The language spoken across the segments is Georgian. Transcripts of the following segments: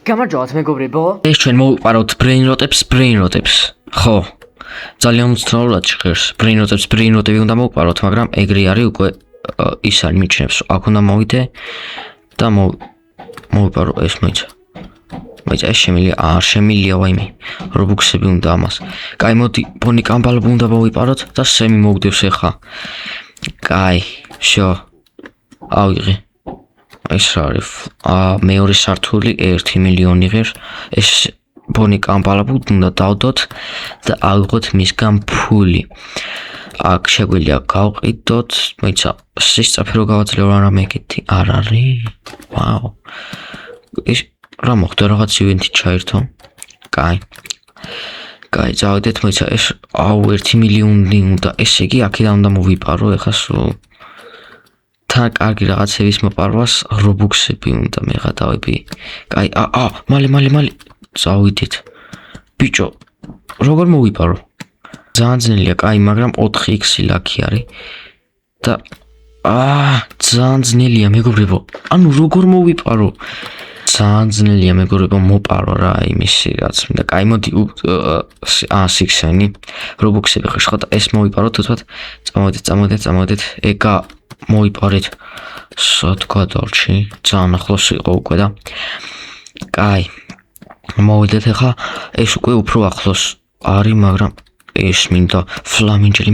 გამარჯობათ მეგობრებო. ეს ჩვენ მოვიყაროთ brain-rotებს. ხო. ძალიან უცნაურად ჟღერს. brain-rotები უნდა მოვიყაროთ, მაგრამ ეგრე არის უკვე ის არ მიჩნევს. აქ უნდა მოვიდე და მოვიყარო ეს მოიცა. ეს შემილია ვაიმე. რობუქსები უნდა ამას. კაი, მოდი, ბონი კამბალები უნდა მოვიყაროთ და სემი მოვდევს ახლა. კაი, შო. ავიღე. ეს არის მეორე სართული 1 მილიონი ღირს. ეს ბონი კამბალები უნდა დავდოთ და ავიღოთ მისგან ფული. აქ შეგვიძლია გავყიდოთ, მოიცა, სისწრაფე რო გავაძლევ რამე ეგეთი არ არის. ვაუ. ეს რა მოხდა, რაღაც ივენთი ჩაერთო. კაი. წავედეთ, მოიცა, ეს 1 მილიონი უნდა, ესე იგი აქედან უნდა მოვიპარო ახლა სულ. თან კარგი რაღაცების მოპარვას რობუქსები უნდა მეღადავები. კაი, მალე წავიდეთ. ბიჭო, როგორ მოვიპარო? ძალიან ძნელია, კაი, მაგრამ 4x ლაქი არის. და ძალიან ძნელია, მეგობრებო. ანუ როგორ მოვიპარო? ძალიან ძნელია, მეგობრებო, მოპარო რა იმისი რაც მინდა. კაი, მოდი 6-იანი რობუქსები ხო და ეს მოვიპაროთ თუთ. წამოდეთ. ეგა მოვიპარეთ. სათქადალში ძალიან ახლოს იყო უკვე და კაი, მოვიდეთ ახლა. ეს უკვე უფრო ახლოს არის, მაგრამ ეს მინდა ფლამინჯერი.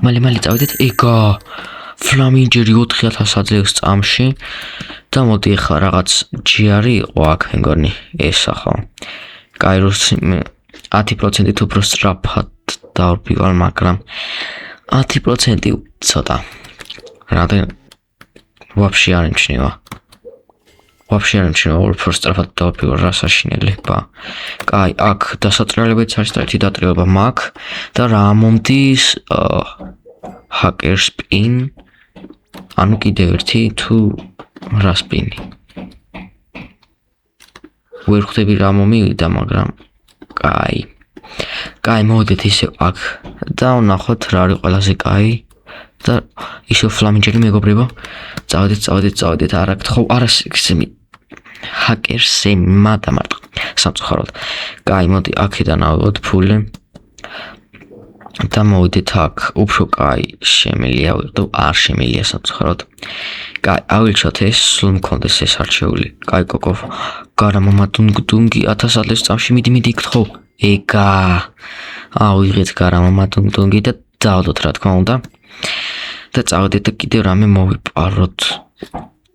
მალე წავიდეთ. ეგა ფლამინჯერი 4000 აძლევს წამში და მოდი ახლა რაღაც ჯიარი იყო აქ მეგონი ეს ახლა. კაი, 10% უფრო სწრაფად დავბივალ, მაგრამ 10% ცოტა. რადგან ვაფშე არ იმჩნევა. უფრო სწრაფად დავბივალ, რა საშინელება. კაი, აქ დასატრიალებიც არის და ერთი დატრიალება მაქვს და რა მომდის ჰაკერ სპინ. ანუ კიდევ ერთი თუ რა სპინი. ვერ ხვდები რა მომივიდა, მაგრამ კაი, მოვიდეთ ისევ აქ და ვნახოთ რა არის ყველაზე კაი და ისევ ფლამინჯერი მეგობრებო. წავედეთ, არა გთხოვ, არა სემი. ჰაკერ სემი მარტო სამწუხაროდ. კაი, მოდი აქედან ავიღოთ ფული. და მოვიდეთ აქ, უფრო კაი შემილია ვიყდო, არ შემილია სამწუხაროდ. კაი, ავირჩიოთ ეს, სულ მქონდეს ეს არჩეული. კაი, კოკო, გარამომატუნგდუნგი 1000 აძლევს წამში, მიდი გთხოვ. ეგა. ავიღეთ გარამომატუნგდუნგი და დავდოთ რა თქმა უნდა. და წავედეთ და კიდევ რამე მოვიპაროთ.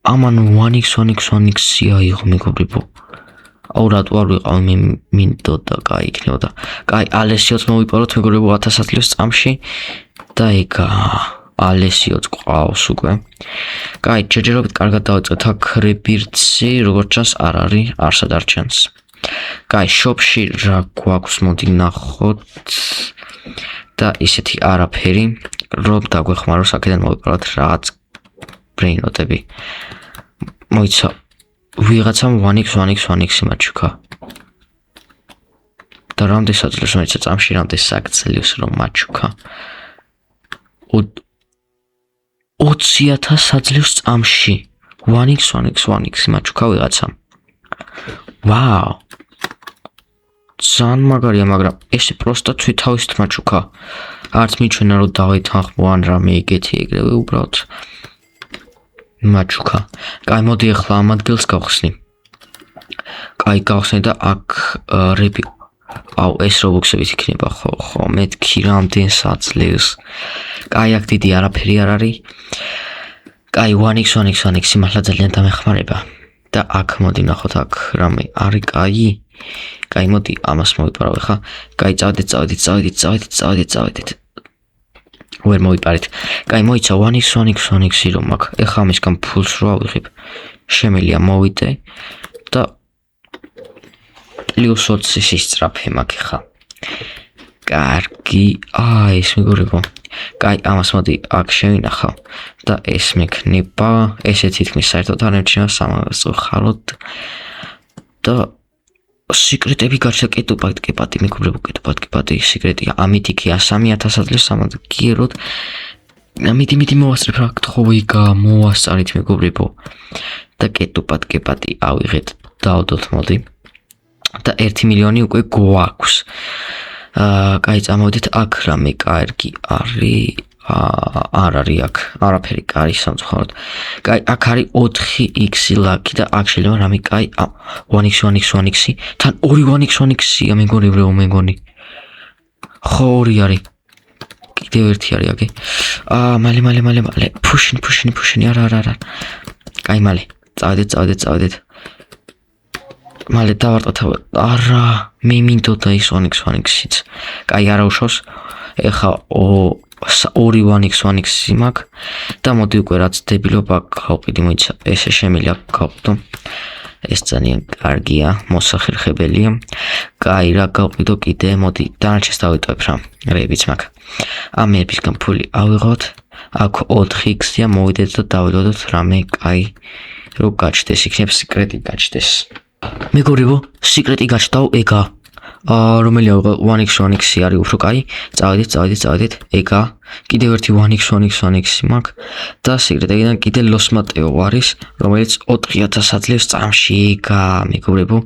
ამან 1x აიღო მეგობრებო. რატო არ ვიყავ მე მინდოდა, კაი იქნებოდა. კაი, ალესიოც მოვიპაროთ მეგობრებო 1000 აძლევს წამში და ეგა ალესიოც ყავს უკვე. კაი, ჯერჯერობით კარგად დავიწყეთ. აქ რებირცი როგორც ჩანს არ არის, არსად არ ჩანს. კაი, შოპში რა გვაქვს, მოდი ნახოთ. და ისეთი არაფერი, რომ დაგვეხმაროს აქედან მოვიპაროთ რაღაც brain-rotები. მოიცა, ვიღაცამ 1x მაჩუქა. და რამდენს აძლევს, მოიცა, წამში რამდენს აგძლევს რომ მაჩუქა. 20000 აძლევს წამში. 1x მაჩუქა ვიღაცამ. ვაუ. ძალიან მაგარია, მაგრამ ესე პროსტა თვითავით მაჩუქა. არც მიჩვენა რომ დავეთანხმო ან რამე ეგეთი ეგრევე უბრალოდ მაჩუქა. კაი, მოდი ახლა ამ ადგილს გავხსნი. კაი, გავხსნე და აქ რები. ეს რობუქსებით იქნება, ხო, მეთქი რამდენს აძლევს. კაი, აქ დიდი არაფერი არ არის. კაი, 1x მართლა ძალიან დამეხმარება. და აქ მოდი ნახოთ, აქ რამე არის კაი. კაი, მოდი ამას მოვიპარავ ახლა. კაი, წავედეთ. ვერ მოვიპარეთ. კაი, მოიცა 1x რომ აქ. ეხლა ამისგან ფულს რო ავიღებ. შემილია მოვიდე და +20 სისწრაფე მაქვს ახლა. კარგი, ეს მეგობრებო. კაი, ამას მოდი აქ შევინახავ და ეს მექნება, ესე თითქმის საერთოდ არ ემჩნევა სამწუხაროდ. და სიკრეტები გარშა კეტოპატი მეგობრებო, კეტოპატი სიკრეტია. ამით იქ 3000 აძლევს სამაგიეროდ. მიდი მოვასწრებ რა გთხოვ, იგა მოვასწარით მეგობრებო. და კეტუპატკეპატი ავიღეთ დავდოთ მოდი და 1 მილიონი უკვე გვაქვს კაი წამოვიდეთ აქ რამე კარგი არის არ არის აქ არაფერი კარი სამწუხაროდ კაი აქ არის 4x ლაკი და აქ შეიძლება რამე კაი 1x თან 2 მეგონი ხო 2 არის კიდევ ერთი არის აგი მალე ფუშინი არა კაი მალე წავედეთ მალე დავარტყოთ არა მე მინდოდა ის 1x-იც კაი არა უშავს ეხა 2 1x მაქვს და მოდი უკვე რაც დებილობა გავყიდი მოიცა ესე შემიძლია გავყიდო ეს ძალიან კარგია მოსახერხებელია კაი რა გავყიდო კიდე მოდი დანარჩენს დავიტოვებ რა რეებიც მაქვს ამ მეებისგან ფული ავიღოთ აქ 4x-ია მოვიდეთ და დავიდოდოთ რამე კაი რო გაჩნდეს იქნებ სიკრეტი გაჩნდეს მეგობრებო სიკრეტი გაჩნდაო ეგა რომელია 1x არის უფრო კაი წავედით ეგა კიდევ ერთი 1x მაქვს და სიკრეტიდან კიდე ლოს მატეო არის რომელიც 4000 აძლევს წამში ეგა მეგობრებო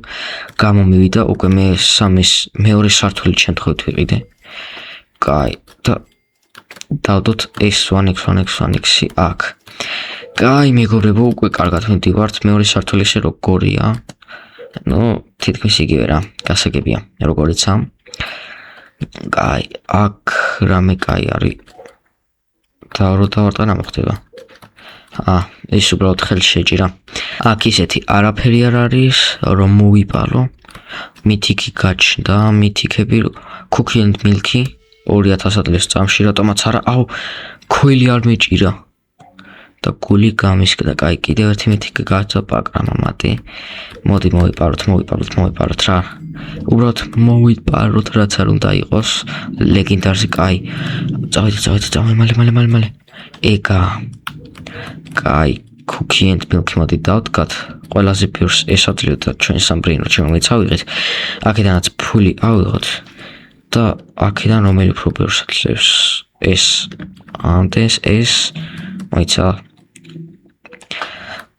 გამომივიდა უკვე მე მეორე სართულის შემთხვევით ვიყიდე კაი და დავდოთ ეს 1x აქ კაი მეგობრებო უკვე კარგად მივდივართ მეორე სართულში როგორია ну თითქმის იგივე რა გასაგებია როგორიცა კაი აქ რამე კაი არის დავარდა რა მოხდება ეს უბრალოდ ხელში შეჭირა აქ ისეთი არაფერი არ არის რომ მოვიპარო მითიკი გაჩნდა მითიკები cookie and milk 2000 აძლევს წამში რატომაც არა ქველი არ მეჭირა და გული გამისკდა კაი კიდევ ერთი მითიკი გაჩნდა პაკრამა მათი მოდი მოვიპაროთ რა უბრალოდ მოვიპაროთ რაც არ უნდა იყოს ლეგენდარზე კაი წავედით მალე ეგა კაი cookie and milk მოდი დავდგათ ყველაზე პირველს ეს აძლევდა ჩვენ სამბრინო რომელიც ავიღეთ აქედანაც ფული ავიღოთ და აქედან რომელი უფრო ბევრს აძლევს ეს ამდეს ეს მოიცა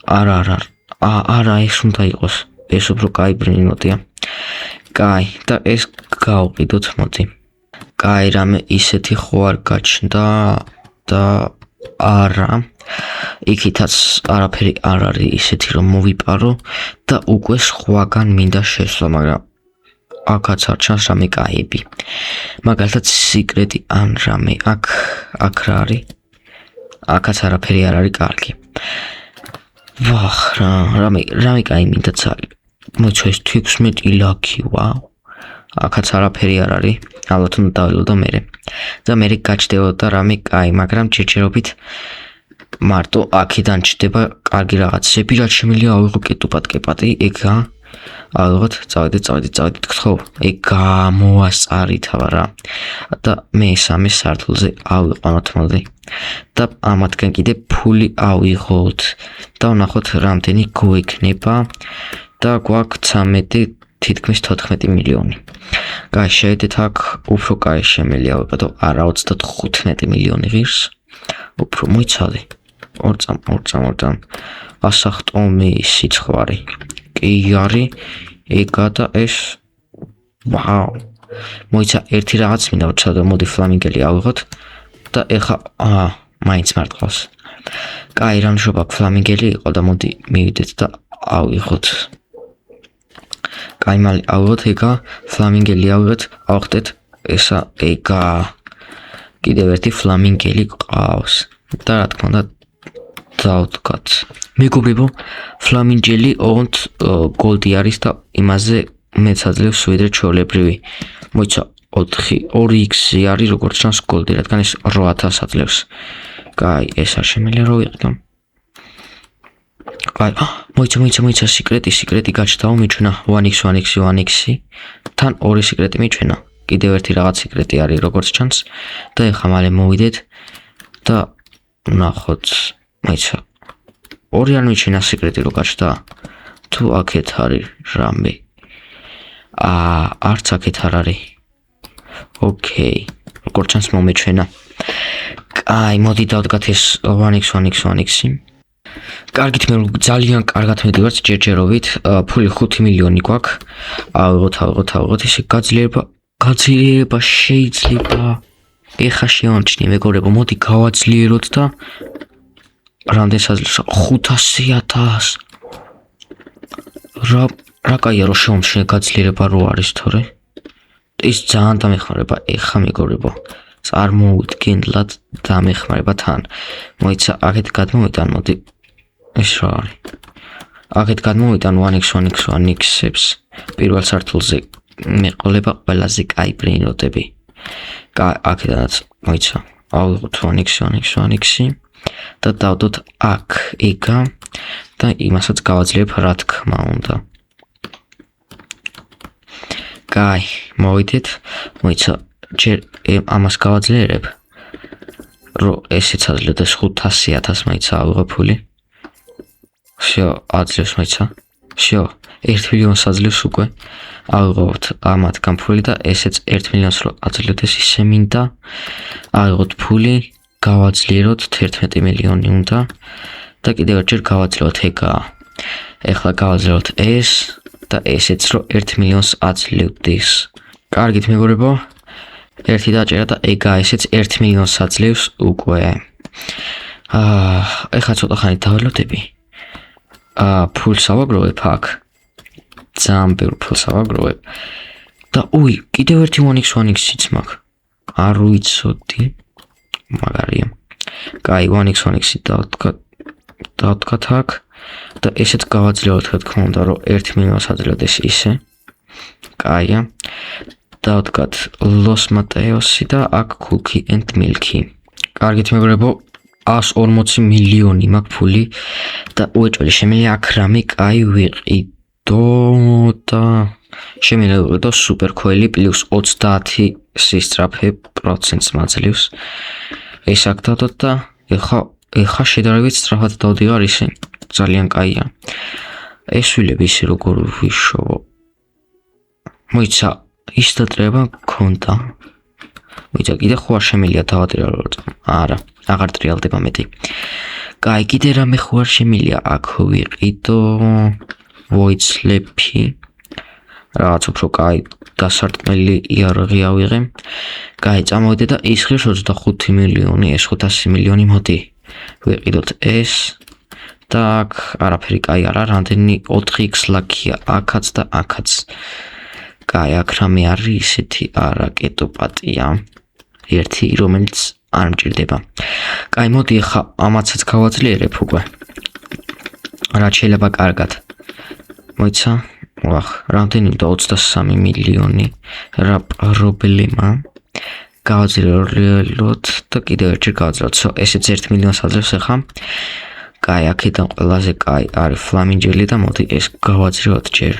არა ეს უნდა იყოს ეს უფრო კაი ბრინოტია კაი და ეს გავყიდოთ მოდი კაი რამე ისეთი ხო არ გაჩნდა და არა იქითაც არაფერი არ არის ისეთი რომ მოვიპარო და უკვე სხვაგან მინდა შესვლა მაგრამ აქაც არ ჩანს რამე კაიები მაგალითად სიკრეტი ან რამე აქ რა არის აქაც არაფერი არ არის კარგი ვახ რამე კაი მინდა ცალი მოიცა ეს 16 ლაკი ვაუ აქაც არაფერი არ არის ალბათ უნდა დავილოდო მერე და მერე გაჩნდებოდა რამე კაი მაგრამ ჯერჯერობით მარტო აქედან ჩდება კარგი რაღაცები რაც შემიძლია ავიღო კეტუპატკეპატი ეგა ავიღოთ წავედით ხო ეგ გამოასწარითავა რა და მე სამი სართულზე ავიყვანოთ მოდი და ამათგან კიდე ფული ავიღოთ და ვნახოთ რამდენი გვექნება და გვაქვს 13 თითქმის 14 მილიონი კაი შევედით აქ უფრო კაი შემიძლია ვიყიდო არა 35 მილიონი ღირს უფრო მოიცადე 2 წამ ასახტომი სიცხვარი კი არის ეგა და ეს ვაუ მოიცა ერთი რაღაც მინდა ვცადო მოდი ფლამინგელი ავიღოთ და ეხა მაინც მარტყავს კაი რამშობა ფლამინგელი იყო და მოდი მივიდეთ და ავიღოთ კაი მალე ავიღოთ ეგა ფლამინგელი ავიღოთ ავხდეთ ესა ეგა კიდევ ერთი ფლამინგელი ყავს და რა თქმა უნდა დავდგათ მეგობრებო ფლამინგელი ოღონდ გოლდი არის და იმაზე მეც აძლევს ვიდრე ჩვეულებრივი მოიცა 2x-ი არის როგორც ჩანს გოლდი რადგან ეს 8000 აძლევს კაი ეს არ შემიძლია რომ ვიყიდო კაი მოიცა სიკრეტი გაჩნდაო მიჩვენა 1x თან 2 სიკრეტი მიჩვენა კიდევ ერთი რაღაც სიკრეტი არის როგორც ჩანს და ეხლა მალე მოვიდეთ და ვნახოთ მოიცა 2 არ მიჩვენა სიკრეტი რო გაჩნდა თუ აქეთ არის რამე არც აქეთ არ არის ოკეი როგორც ჩანს მომეჩვენა კაი მოდი დავდგათ ეს 1x კარგით მე ძალიან კარგად მედივართ ჯერჯერობით ფული 5 მილიონი გვაქვს ავიღოთ ესე გაძლიერება შეიძლება ეხა შევამჩნიე მეგობრებო მოდი გავაძლიეროთ და რამდენ საძლევს 500,000 რა კაია რომ შევამჩნიე გაძლიერება რო არის თორე ის ძალიან დამეხმარება ეხა მეგობრებო წარმოუდგენლად დამეხმარება თან მოიცა აქეთ გადმოვიტან მოდი ეს რა არის აქეთ გადმოვიტან 1x1x1x-ებს პირველ სართულზე მეყოლება ყველაზე კაი ბრეინროტები აქედანაც მოიცა ავიღოთ 1x1x1x-ი და დავდოთ აქ ეგა და იმასაც გავაძლიერებ რა თქმა უნდა კაი მოვიდეთ მოიცა ჯერ ამას გავაძლიერებ რომ ესეც აძლევდეს 500,000 მოიცა ავიღო ფული всё აძლევს მოიცა всё 1 მილიონს აძლევს უკვე ავიღოთ ამათგან ფული და ესეც 1 მილიონს რო აძლევდეს ისე მინდა ავიღოთ ფული გავაძლიეროთ 11 მილიონი უნდა და კიდევ ერთჯერ გავაძლევოთ ეგა ეხლა გავაძლევოთ ეს და ესეც რო 1 მილიონს აძლევდეს კარგით მეგობრებო ერთი დაჭერა და ეგა ესეც 1 მილიონს აძლევს უკვე ეხლა ცოტა ხანი დაველოდები ფულს ავაგროვებ აქ ძალიან ბევრ ფულს ავაგროვებ და კიდევ ერთი 1x1x-იც მაქვს არ ვიცოდი მაგარია კაი 1x1x-ი დავთქვათ აქ და ესეც გავაძლევოთ რა თქმა უნდა რომ 1 მილიონს აძლევდეს ისე კაია დავთქვათ ლოს მატეოსი და აქ cookie and milky კარგით მეგობრებო 140 მილიონი მაქვს ფული და უეჭველი შემიძლია აქ რამე კაი ვიყიდო და შემიძლია ვიყიდო სუპერ ქოელი პლუს 30 სისწრაფე პროცენტს მაძლევს ეს აქ დავდოთ და ეხა შედარებით სწრაფად დავდივარ ისე ძალიან კაია ეს შვილები ისე როგორ ვიშოვო მოიცა ის დატრება მქონდა მოიცა კიდე ხო არ შემიძლია დავატრიალო არა აღარ ტრიალდება მეტი კაი კიდე რამე ხო არ შემიძლია აქ ვიყიდო ვოიცლეფი რაღაც უფრო კაი დასარტყმელი იარაღი ავიღე კაი წამოვიდე და ის ღირს 25 მილიონი ეს 500 მილიონი მოდი ვიყიდოთ ეს და აქ არაფერი კაი არა რამდენი 4x ლაქია აქაც და აქაც კაი აქ რამე არის ისეთი არაკეტო პატია ერთი რომელიც არ მჭირდება კაი მოდი ახლა ამაცაც გავაძლიერებ უკვე რაც შეიძლება კარგად მოიცა ვახ რამდენი უნდა 23 მილიონი რა პრობლემა გავაძლიეროთ და კიდევ ერთჯერ გავაძლიეროთ ესეც 1 მილიონს აძლევს ახლა კაი აქედან ყველაზე კაი არის ფლამინჯელი და მოდი ეს გავაძლიეროთ ჯერ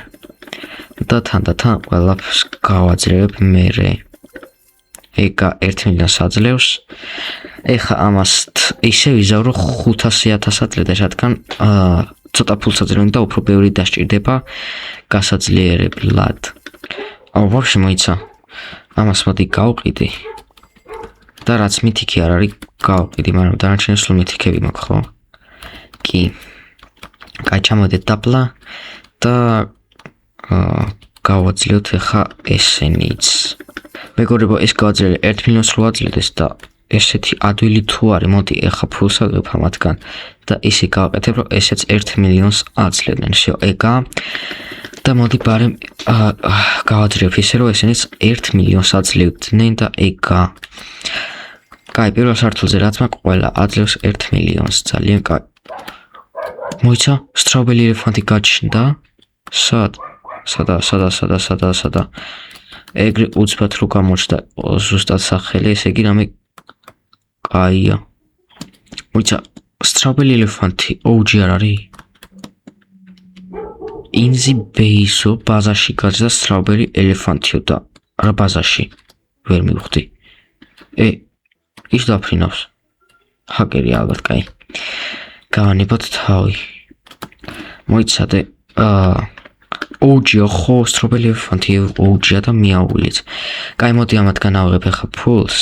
და თან ყველაფერს გავაძლიერებ მერე ეგა 1 მილიონს აძლევს ეხა ამას ისე ვიზავრო 500,000 აძლევდეს რადგან ცოტა ფულს აძლევენ და უფრო ბევრი დასჭირდება გასაძლიერებლად ვაფშე მოიცა ამას მოდი გავყიდი და რაც მითიკი არ არის გავყიდი მაგრამ დანარჩენი სულ მითიკები მაქვს ხო კი კაი ჩამოდეთ დაბლა და გავაძლევთ ახლა ესენიც მეგობრებო ეს გავაძლიერე 1 მილიონს რო აძლევდეს და ესეთი ადვილი თუ არის მოდი ახლა ფულს ავიღებ ამათგან და ისე გავაკეთებ რომ ესეც 1 მილიონს აძლევდნენ всё ეგა და მოდი ბარემ გავაძლევ ისე რომ ესენიც 1 მილიონს აძლევდნენ და ეგა კაი პირველ სართულზე რაც მაქვს ყველა აძლევს 1 მილიონს ძალიან კაი მოიცა სტრაუბერი ელეფანტი გაჩნდა სადა ეგრე უცბად რო გამოჩნდა ზუსტად სახელი ესე იგი რამე კაია მოიცა სტრაუბერი ელეფანტი OG არ არის ინზი ბეისო ბაზაში გაჩნდა სტრაუბერი ელეფანტიო და რა ბაზაში ვერ მივხვდი ის დაფრინავს ჰაკერი ალბათ კაი გავანებოთ თავი მოიცადე OG ხო სტრაუბერი ელეფანტი OG და მიაულიც კაი მოდი ამათგან ავიღებ ახლა ფულს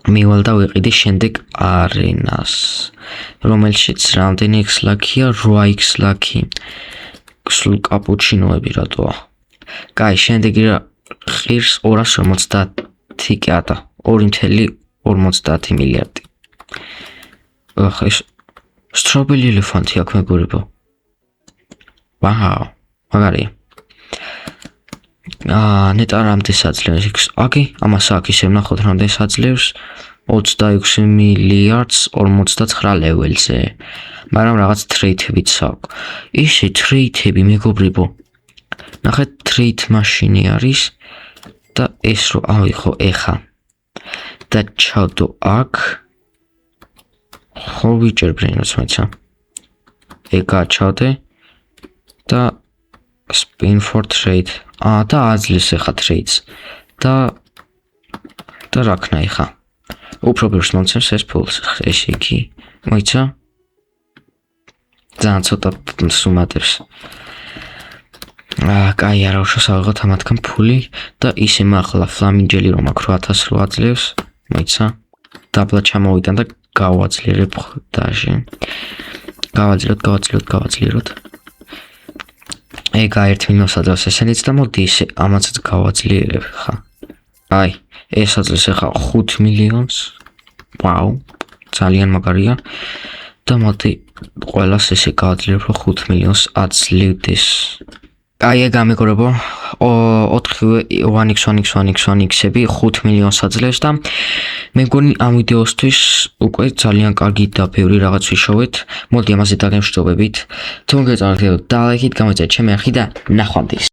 მივალ და ვიყიდი შემდეგ არენას, რომელშიც რამდენი x ლაქია, 8x ლაქი. სულ კაპუჩინოები რატოა? კაი, შემდეგი რა ღირს 250 კატა, 2.50 მილიარდი. ეს სტრობელი ელეფანტი აქ მეგობრებო. ვაუ, მაგარია. ნეტა რამდენი საძლევს? აგი, ამას აქ ისე ვნახოთ რამდენი საძლევს 26 მილიარდს 59 ლეველზე. მაგრამ რაღაც ტრეითებიც აქვს. ისე ტრეითები მეგობრებო. ნახეთ ტრეით მაშინი არის და ეს რო ავიღო ეხა. და ჩავდო აქ. ხო ვიჭერ ბრინოს მეცა. ეგა ჩავდე და spin for trade. და აძლევს ეხა trades. და რაქნა ეხა. უფრო ბევრს მომცემს ეს ფულს. ესე იგი, მოიცა? ძალიან ცოტა სუმატებს. კაი, არა უშავს ავიღოთ ამათგან ფული და ისე მახლა ფლამინჯელი რომ აქ 8000 რო აძლევს, მოიცა? დაბლა ჩამოვიდან და გავაძლიერებ ხდაში. გავაძლიეროთ. ეგა 1 მინუს აძლევს ესენიც და მოდი ისე ამაცაც გავაძლიერებ ხა. აი, ეს აძლევს ახლა 5 მილიონს. ვაუ, ძალიან მაგარია. და მოდი ყველას ესე გავაძლიერებ რომ 5 მილიონს აძლევდეს. აი, ეგ ამეგობრებო, 1x1x1x1x-ები 5 მილიონს აძლევს და მე მგონი ამ ვიდეოსთვის უკვე ძალიან კარგი და ბევრი რაღაც ვიშოვეთ. მოდი ამაზე დაგემშვიდობებით. თუ გეწონათ და ლაიქით გამოიწერეთ ჩემი არხი და ნახვამდის.